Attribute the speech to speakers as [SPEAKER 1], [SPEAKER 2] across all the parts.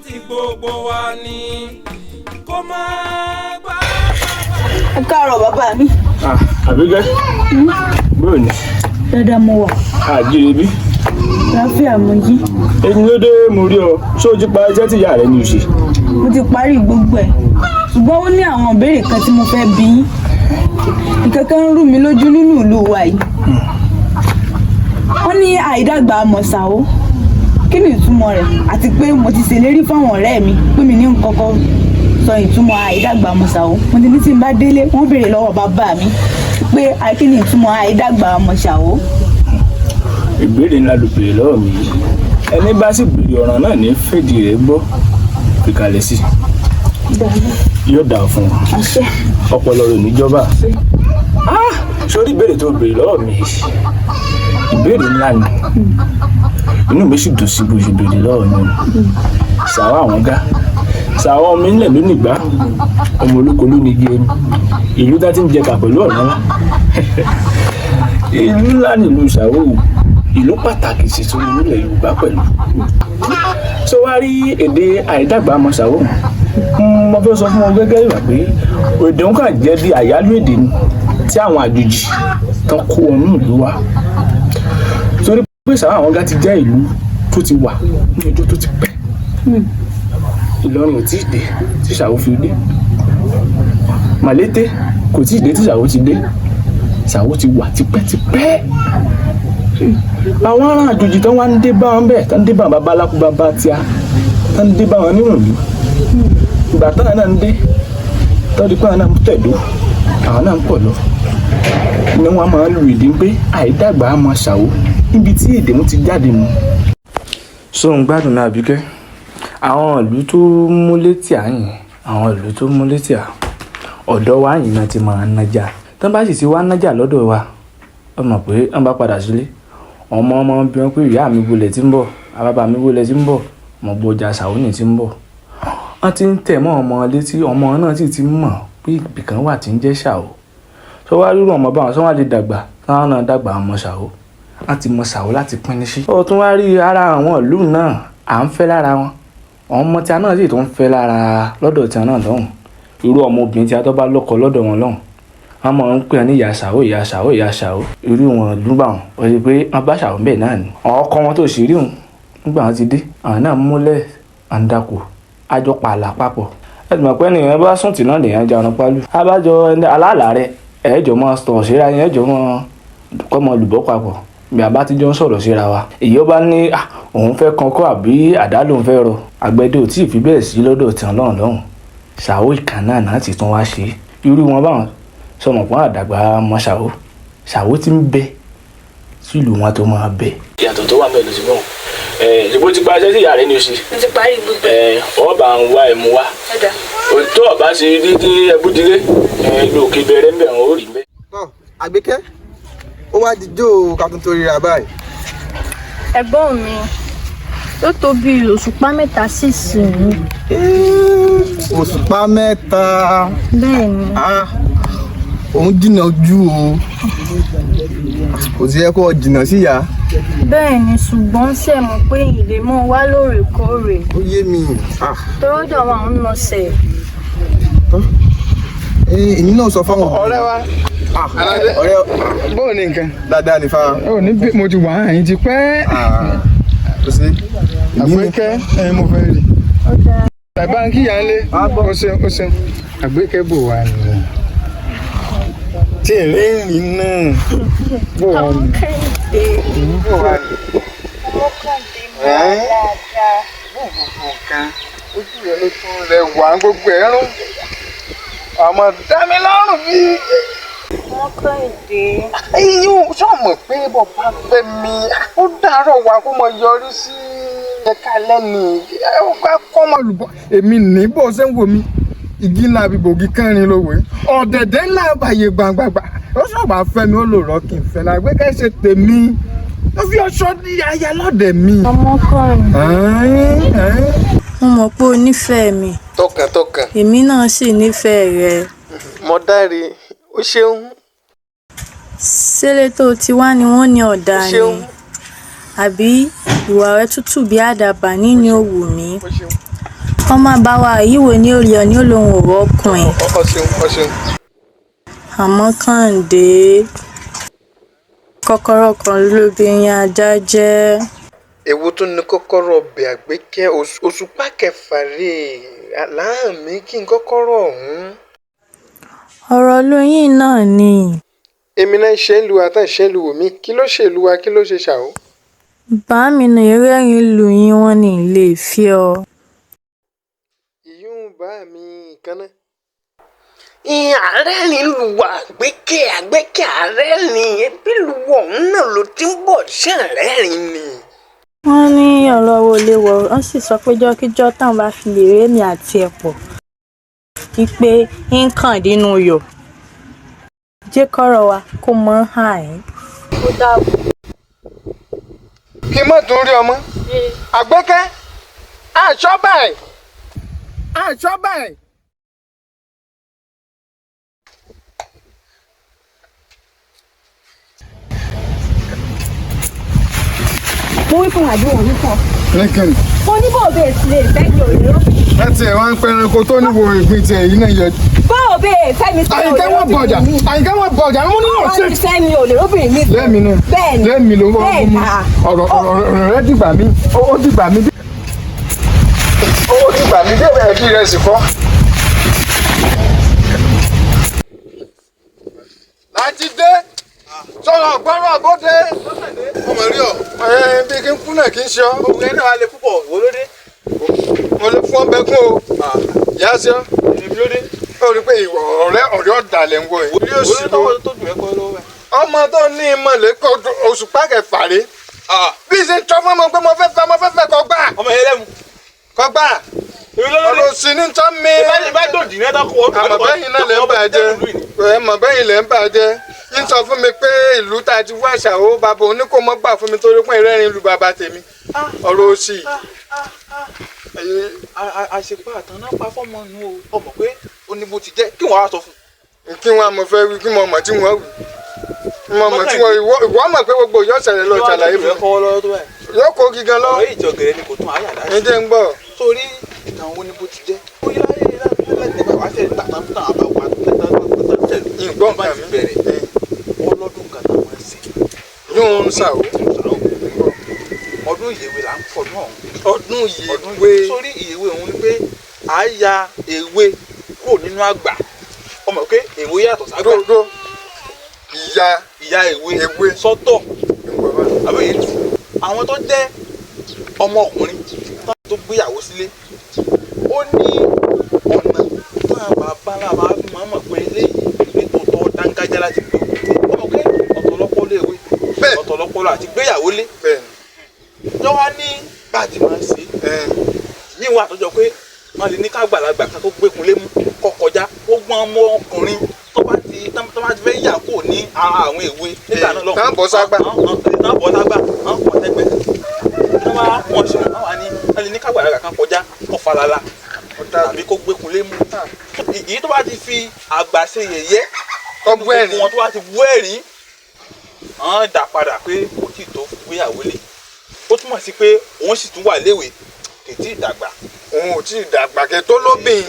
[SPEAKER 1] ti gbogbo wa ni kó máa gbá.
[SPEAKER 2] Ẹ káàárọ̀ bàbá mi.
[SPEAKER 3] Àbíkẹ́ bóyá ni.
[SPEAKER 2] Dáadáa mo wà.
[SPEAKER 3] Àjíire bí.
[SPEAKER 2] Láfíà mo jí.
[SPEAKER 3] Èyí ló dé mo rí ọ ṣé o ti pa iṣẹ́ tí ìyá rẹ ní ìṣe.
[SPEAKER 2] Mo ti parí gbogbo ẹ̀ ṣùgbọ́n ó ní àwọn ìbéèrè kan tí mo fẹ́ bi yín. Ìkankan ń rú mi lójú nínú ìlú wa yìí. Wọ́n ní àìdàgbà mọ̀sáwó. Kí ni ìtumọ̀ rẹ̀? Àti pé mo ti ṣèlérí fáwọn ọ̀rẹ́ mi pé mi ní kọ́kọ́ sọ ìtumọ̀ àìdàgbà mọ̀sáwó. Mo ti ní tí n bá délé wọ́n béèrè lọ́wọ́ bàbá mi pé kí ni ìtumọ̀ àìdàgbà mọ̀sáwó.
[SPEAKER 3] Ìbéèrè ńlá ló béèrè lọ́wọ́ mi yìí. Ẹni bá sì béèrè ọ̀ràn náà ní fèdí rẹ̀ gbọ́ fìkàlẹ̀ sí yóò dà fún un. Ọpọlọ rẹ̀ níjọba. Sórí ìbéèrè tó béèrè lọ́wọ́ mi yìí ìbéèrè ńlá ni inú mi sì dùn sí bó ṣe béèrè lọ́wọ́ mi. Sàwọn àwọn gá sàwọn ọmọ ilẹ̀ ló nìgbà ọmọ olóko ló ní igi ẹni ìlú tá ti ń jẹka pẹ̀lú ọ̀nà ńlá. Ìlú ńlá nílùú Ṣàwó ìlú pàtàkì sì tún nílẹ̀ Yorùbá pẹ̀lú. Tó wá rí èdè àìdàgbà ọmọ Ṣàwó mo fẹ́ sọ fún wọn gẹ́gẹ́ ìwà pé èdè ń kàn jẹ́ bí àyálò èdè ni tí àwọn àjòjì tán kó wọn ní ìlú wa. Torí pé Ṣàwó àwọn gá ti jẹ́ ìlú tó ti wà ní ọjọ́ tó ti pẹ́. Ìlọrin ò tí ì dé tí Ṣàwó fi dé. Màlété kò tí ì dé tí Ṣàwó ti dé. Ṣàwó ti wà tipẹ́tipẹ́. Àwọn ará àjòjì tán wá ń dé bá wọn bẹ́ẹ̀ tán dé bá bàbá alákú bàbá tíá tán dé bá wọn nínú ìlú. Ìgbà táwọn náà ń dé tán di pé àwọn náà ń tẹ̀dó àwọn náà ń pọ̀ lọ. Ni wọ́n máa ń lu ìdí pé àìdàgbà á máa Ṣàwó níbi tí èdè wọn ti jáde mu. So ń gbádùn náà Àbíkẹ́. Àwọn ìlú tó múlé tì àyìn àwọn ìlú tó múlé tì à ọ̀dọ̀ wa yìí náà ti máa ń nájà. Tán bá sì ti wá nájà lọ́dọ̀ wa ó mọ̀ pé wọ́n bá padà sílé ọmọ bí wọ́n pé ìyá mi bolẹ̀ tí ń bọ̀ bàbá mi bolẹ̀ tí ń bọ̀ mọ̀ bọjà Ṣàwó ní tí ń bọ̀. Wọ́n ti ń tẹ̀ mọ́ ọmọ létí ọmọ náà sì ti mọ̀ pé ibìkan wà tí ń jẹ́ Ṣàwó. Sọ wá rírun ọmọ báwọn sọ wá lè dàgbà táwọn náà dàgbà ọmọ Ṣàwó wọ́n ti mọ Ṣàwó láti pín ní sí. Ó tún wá rí ara àwọn ìlú náà à ń fẹ́ lára wọn ọmọ tí a náà sì tó ń fẹ́ lára lọ́dọ̀ tí a náà lọ́hùn irú ọmọ obìnrin tí a tó bá lọ́kọ lọ́dọ̀ wọn lọ́hùn wọ́n máa ń pè ní ìyá Ṣàwó ìyá Ṣàwó ìyá Ṣàwó irú wọn lúgbà wọn ó rí pé wọ́n bá Ṣàwó bẹ́ẹ̀ náà ni ọkọ wọn tó sì rí wọn nígbà wọn ti dé àwọn náà múlẹ̀ àǹdàkù àjọ pààlà papọ̀ ẹ̀sìn mọ̀ pé ènìyàn bá sùn tì náà lèèyàn já ọ̀nà pálù abájọ aláàlá rẹ ẹ̀ẹ́jọ mọ́ sọ̀rọ̀ síra yẹn ẹ̀ẹ́jọ mọ́ kọ́ mọ́ lùbọ́ papọ̀ bí a bá ti jọ ń sọ̀rọ̀ síra wa èyí ó bá ní òun fẹ́ kankọ́ àbí àdá lòun fẹ́ rọ àgbẹ̀dẹ ò tí ì fi bẹ́ẹ̀ sí lọ́dọ̀ tí wọ́n lọ́hùn Ṣàwó ìkànnà náà ti tún wá ṣe irú wọn báwọn sọmọ pọ́n àdàgbà mọ́ Ṣàwó ti ń bẹ sílùú wọn tó máa bẹ. ìyàtọ̀ tó wà mẹ́rin sí mọ́ ìbò ti parí sí ìyá rẹ ní oṣù.
[SPEAKER 2] Mo ti parí gbogbo.
[SPEAKER 3] ọba ń wá ẹmu wá tó ọba ṣe dídí ẹbúdílé lókè bẹ̀rẹ̀ ń bẹ̀ wọn ó rí bẹ́ẹ̀.
[SPEAKER 4] Àgbékẹ́ ó wá dijó kakún tó ríra báyìí.
[SPEAKER 5] Ẹ̀gbọ́n mi ó tó bí òṣùpá mẹ́ta sísìn.
[SPEAKER 4] Òṣùpá mẹ́ta.
[SPEAKER 5] Bẹ́ẹ̀ ni.
[SPEAKER 4] Òun jìnnà ojú o kò sí yẹ kó jìnnà sí ìyá.
[SPEAKER 5] Bẹ́ẹ̀ ni ṣùgbọ́n ṣe mọ̀ pé ìlè mọ́ wá lóòrèkóòrè.
[SPEAKER 4] Ó yé mi.
[SPEAKER 5] Tọ́rọ́dọ̀ wa ń lọ sẹ̀.
[SPEAKER 4] Èmi náà sọ fáwọn.
[SPEAKER 6] Ọ̀rẹ́ wa
[SPEAKER 4] ọ̀rẹ́
[SPEAKER 6] bóò ní nǹkan.
[SPEAKER 4] dáadáa ní fáwọn.
[SPEAKER 6] Ó ní bí mo ti wà áyín ti pẹ́.
[SPEAKER 4] Kò sí.
[SPEAKER 6] Àgbékẹ́ mo fẹ́ rí. Bàbá ń kíyà ń lé. Ó ṣeun. Àgbékẹ́ bò wá nìyẹn. Tí èrè ń rìn náà bò wá ní. Bò wá ní. Ojú rẹ̀ ló tún rẹwà gbogbo ẹ̀rún. Àmọ́ dá mi lọ́rùn bí.
[SPEAKER 5] Wọ́n kọ́ èdè.
[SPEAKER 6] Yóò sọ̀mọ̀ pé bọ̀bá fẹ́ mi ó dàárọ̀ wá kó mọ yọrí sí ẹ̀ka lẹ́nu ọ̀gá kọ́ mọ lùbọ́. Èmi ní bó ṣe ń wò mí igi ńlá bíbògì kẹrin ló wẹ̀ ọ̀dẹ̀dẹ̀ ńlá bàyè gbàngbàngbà ó sọ̀bà fẹ́ mi ó lò rọ́ kí n fẹ́ la gbé kẹ́ ṣe tèmi ó fi ọṣọ ní aya lọ́dẹ̀ mi.
[SPEAKER 5] Ọmọkùnrin. Mo mọ̀ pé o nífẹ̀ẹ́ mi.
[SPEAKER 6] Tọkàntọkàn.
[SPEAKER 5] Èmi náà sì nífẹ̀ẹ́ rẹ.
[SPEAKER 6] Mo dáre ó ṣeun.
[SPEAKER 5] Ṣélé tó ti wá ni wọ́n ní ọ̀dà ni àbí ìwà rẹ tútù bí àdàbà nínú òwò mi. ọmọ àbáwá yíwo ní olè ọ ní olóhùn òwò ọkùnrin.
[SPEAKER 6] Ọ ṣeun.
[SPEAKER 5] Àmọ́ Kàǹdé kọ́kọ́rọ́ kan lóbìnrin ajá jẹ́.
[SPEAKER 6] Èwo tó ní kọ́kọ́rọ́ ọbẹ̀ Àgbékẹ́ Òṣùpá kẹfà rèé láàmì kí n kọ́kọ́rọ́ ọ̀hún.
[SPEAKER 5] Ọ̀rọ̀ lóyìn náà ni.
[SPEAKER 6] Èmi náà ṣe ń lu àtàn ṣe ń lu wòmí kí ló ṣe lu wa kí ló ṣe ṣàwó.
[SPEAKER 5] Bá mi nà rẹ́rìn lù yín wọ́n ní ilé ìfẹ́ ọ.
[SPEAKER 6] Ìyún bá mi kaná. Ààrẹ ni lu wa Àgbékẹ́ ààrẹ ni ebi lu ọ̀hún náà ló ti ń bọ̀ ṣé ààrẹ ni.
[SPEAKER 5] Wọ́n ní ọ̀rọ̀ wo lè wọ̀ wọ́n sì sọ pé jọ́kíjọ́ táwọn bá fi lè rémi àti ẹ̀pọ̀ wípé nǹkan dínú yọ̀ jẹ́ kọ́rọ̀ wa kó mọ́ àìn. Ó dàbọ̀.
[SPEAKER 6] Kí n má tún rí ọmọ. Àgbékẹ́ àṣọ báyìí.
[SPEAKER 2] Mo wí fún àdúrà mi fún ọ.
[SPEAKER 6] Lẹ́kìn.
[SPEAKER 2] Mo ní bó bẹ́ẹ̀ sí lè fẹ́ mi ò lérò.
[SPEAKER 6] Láti ẹ̀ wá ń pẹ́ ẹranko tó níbo ìpín tiẹ̀ yìí náà yọjú.
[SPEAKER 2] Bó bẹ́ẹ̀ fẹ́ mi sí ò lérò.
[SPEAKER 6] Àyìnkẹ́ wọ́n bọ̀jà mo ní náà ṣe.
[SPEAKER 2] Wọ́n ti fẹ́ mi ò lérò obìnrin mi.
[SPEAKER 6] Lẹ́mi náà.
[SPEAKER 2] Bẹ́ẹ̀ni.
[SPEAKER 6] Lẹ́mi ló ń bọ̀ mú. Ọ̀rọ̀ rẹ dìgbà mí. Ó dìgbà mí. Ó dìgbà mí dé ẹ̀bí rẹ̀ sì kọ́. Láti dé. Sọ̀rọ̀ gbọ́rọ̀ bóde. Ọmọ rí ọ. Bí kí n kú náà kí n ṣe ọ. Òun ẹ̀ náà wà lè púpọ̀ wò lóde. Mo lè fún ọ bẹ kún o. Yá sí ọ. Èmi lóde. Ó rí i pé ọ̀rẹ́ ọ̀dàlẹ̀ ń wọ ẹ̀. Orí òsì ló. Ọmọ tó ní ìmọ̀lẹ́ kọ Òṣùpá kẹfà rè. Bí ṣe ń tọ́ fún ọmọ pé mo fẹ́ fẹ́ kọ gbà. Ọmọ yẹn lẹ́mu. Kọ gbà. Ọ̀rọ̀ òsì ní tọ́ mi.
[SPEAKER 1] Ìbá dòdì náà dákọ̀.
[SPEAKER 6] Àmọ̀bẹ́yìn náà lẹ́ ń bàjẹ́. Àmọ̀bẹ́yìn lẹ́ ń bàjẹ́. Yín sọ fún mi pé ìlú tá a ti wá ṣàwó bàbá oníkó mọ́ gbà fún mi torí pé ìrẹ́rìn lu bàbá tèmi. Ọ̀rọ̀ òsì.
[SPEAKER 1] Àṣepá àtàn náà pa fọ́mọ nù o. Ọmọ pé ó ní bó ti jẹ́ kí wọ́n á sọ fún.
[SPEAKER 6] Kí wọ́n á mọ̀ fẹ́ wí kí mo mọ̀ tí wọ́n wí. Mo mọ̀ tí wọ́n ìwọ mọ̀ pé gbogbo yóò ṣẹlẹ̀ lọ ṣàlàyé fún mi. Yóò kó gígan lọ.
[SPEAKER 1] Ọ̀rọ̀ ìjọ gẹ̀rẹ́ ni kò tún àyà láti.
[SPEAKER 6] Ẹ jẹ́ ń gbọ́.
[SPEAKER 1] Sórí ìtàn wo ni bó ti jẹ́. Ó yí láyé láti bàbá tẹ̀ tàtàn àbáwá tẹ̀lé.
[SPEAKER 6] Ìgbọ́n kan mi
[SPEAKER 1] bẹ̀rẹ̀ ọlọ́dún kan náà wọ́n ṣe.
[SPEAKER 6] Yóò ń ṣàwó.
[SPEAKER 1] Ọdún ìyèwé là ń pọ̀ náà.
[SPEAKER 6] Ọdún ìyèwé.
[SPEAKER 1] Sórí ìyèwé òun ni pé à á ya èwe kúrò nínú àgbà. Ọmọ pé èwe yàtọ̀ ságbà.
[SPEAKER 6] Dódó.
[SPEAKER 1] Ìyá èwe sọ́tọ̀. Àbẹ̀yẹ tù. Àwọn tó jẹ́ ọmọkùnrin tó gbéyàwó sílé. Ó ní ọ̀nà náà bàbá làbá fi máa mọ̀ pé eléyìí nítòótọ́ dángájá láti gbé. Ọmọ pé ọ̀tọ̀lọ́pọ̀ léwe. Ọ̀tọ̀lọ́pọ̀ lọ àti gbéyàwó lé. Lọ́wọ́ ní bá a ti máa ṣe. Ní ìwà àtọ́jọ́ pé wọ́n lè ní ká gbàlagbà ká tó gbékun lé mú kọ́ kọjá. Ó gbọ́n ọmọ ọkùnrin tó bá ti fẹ́ yà kó ní ara àwọn èwe nígbà náà lọ́wọ́.
[SPEAKER 6] Náà bọ́ ságbà.
[SPEAKER 1] Náà bọ́ ságbà. Náà pọ̀ tẹ́gbẹ́. Wọ́n wá wọ́n ṣe wọ́n lè ní ká gbàlagbà ká kọjá kọ́ falala tàbí kó gbékun lé mú. Èyí tó bá ti fi àgbà ṣe yẹ̀yẹ́.
[SPEAKER 6] Ọgbọ́n ẹ̀rín.
[SPEAKER 1] Wọ́n tó bá ti bú ẹ̀rín. Wọ́n dà padà pé kò tí ì tó gbéyàwó lé. Ó túmọ̀ sí pé òun sì tún wà léwe kètí ìdàgbà.
[SPEAKER 6] Òun ò tí ì dàgbà kẹ́ tó lóbìn.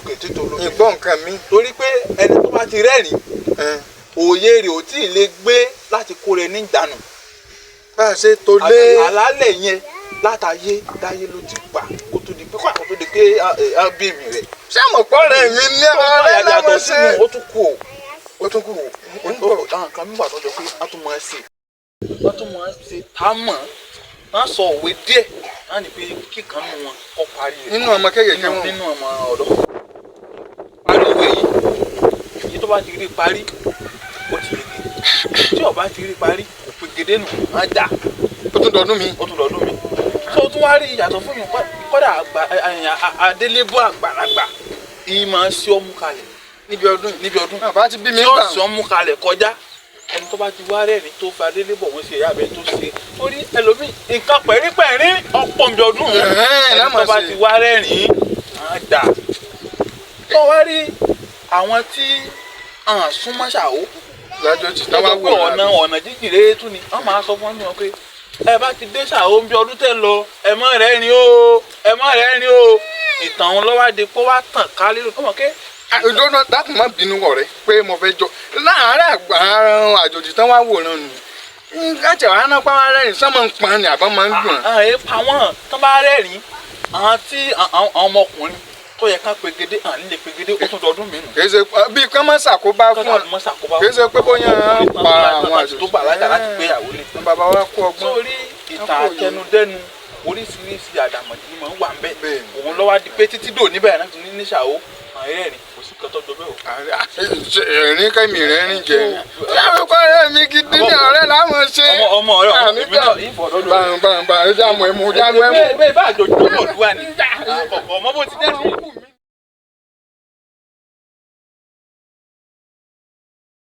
[SPEAKER 1] Kètí tó lóbìn.
[SPEAKER 6] Ìgbọ́n nǹkan mi.
[SPEAKER 1] Torí pé ẹni tó bá ti rẹ́rìn òye rẹ̀ ò tí ì lè gbé láti kó rẹ̀ ní ìdànù.
[SPEAKER 6] Bá a ṣe tó lé.
[SPEAKER 1] Àlálẹ̀ yẹn látàyé dáyé ló ti gbà kó tó di pé ábíèmí rẹ̀.
[SPEAKER 6] Ṣé mo pọ́ rẹ̀ mi ní ọ̀rẹ́ lọ́wọ́ ṣe?
[SPEAKER 1] Ó tún kú o.
[SPEAKER 6] Ó tún kú o.
[SPEAKER 1] Àwọn kan mi wà tọ́jọ́ pé wọ́n tún máa ń ṣe. Wọ́n tún máa ń ṣe tá mọ̀. Wọ́n sọ òwe díẹ̀. Wọ́n ní pé kíkan nù wọn kọ́ parí rẹ̀.
[SPEAKER 6] Nínú ọmọ kékeré wọn.
[SPEAKER 1] Nínú ọmọ ọ̀dọ́. Parí òwe yìí. Èyí tó bá ti rí parí, ó ti yege. Tí ó bá ti rí parí, kò pé gédé nù. Wọ́n jà.
[SPEAKER 6] Ó tún dọdún mi.
[SPEAKER 1] Tó tún wá rí ìyàtọ̀ fún yín kọ́dà adélébọ̀ àgbàlagbà. Ìyí máa ń ṣí ọmú kalẹ̀. Níbi ọdún.
[SPEAKER 6] Bàbá ti bí mi
[SPEAKER 1] gbà.
[SPEAKER 6] gbà.
[SPEAKER 1] Tí ó ṣí ọmú kalẹ̀ kọjá. Ẹni tó bá ti wá rẹ́rìn tó fa adélébọ̀ wọ́n ṣe ìyá abẹ tó ṣe. Ó rí ẹlòmíì nǹkan pẹ̀rípẹ̀rín ọ̀pọ̀ mi ọdún. Ẹni tó bá ti wá rẹ́rìn á dà. Tó wá rí àwọn tí súnmọ́ ṣàwó.
[SPEAKER 6] Lájọ́ ti táwa wò
[SPEAKER 1] ọ̀nà jíjìrè tún ni. Wọ́n máa sọ fún mi pé ẹ bá ti dé ṣàwó bí ọdún tẹ́ lọ ẹ má rẹ́rìn o. ìtàn òun lọ́wọ́ adé kó wá tàn ká lílo kọ́mọ ké.
[SPEAKER 6] ìjọba dákun má bínú ọ̀rẹ́ pé mo fẹ́ jọ láàárẹ̀ àjòjì tán wá wòran nù láti àwọn anápá rẹ́rìn sọ́mọ ń pa ni àbá máa ń dùn.
[SPEAKER 1] àwọn tán bá rẹ́rìn àwọn tí àwọn ọmọkùnrin tó yẹ ká pegedé nílé pegedé ó tún dọdún mìíràn.
[SPEAKER 6] kì í ṣe bí kán má ṣàkóbá fún ọ kì í ṣe pé bóyá pa àwọn àjòjì
[SPEAKER 1] tó bàlágà láti gbéyàwó lé.
[SPEAKER 6] bàbá wa kó ọgbọ́n.
[SPEAKER 1] sórí ìtàn àtẹnudẹ́nu oríṣiríṣi àdàmọ̀dì máa ń wà ń bẹ̀. òun lọ́wọ́ di pé títí dò níbẹ̀ náà tún ní níṣàwó ẹ̀rín kò sí kẹtọ́ jọ bẹ́ẹ̀ o.
[SPEAKER 6] ẹ̀rín kẹ́mi rẹ̀ rìn jẹ́ ẹ̀rín kọ́ ọ̀rẹ́ mi gidi ní ọ̀rẹ́ láwọn ṣe.
[SPEAKER 1] ọmọ ọ̀rẹ́ ọ̀hún èmi náà yìí fọ̀dọ́ lórí.
[SPEAKER 6] bá jámọ̀ ẹ̀mú.
[SPEAKER 1] bẹ́ẹ̀ bá àjọjọ́ mọ̀ lúwa ni ọmọ bó ti dẹ́rù.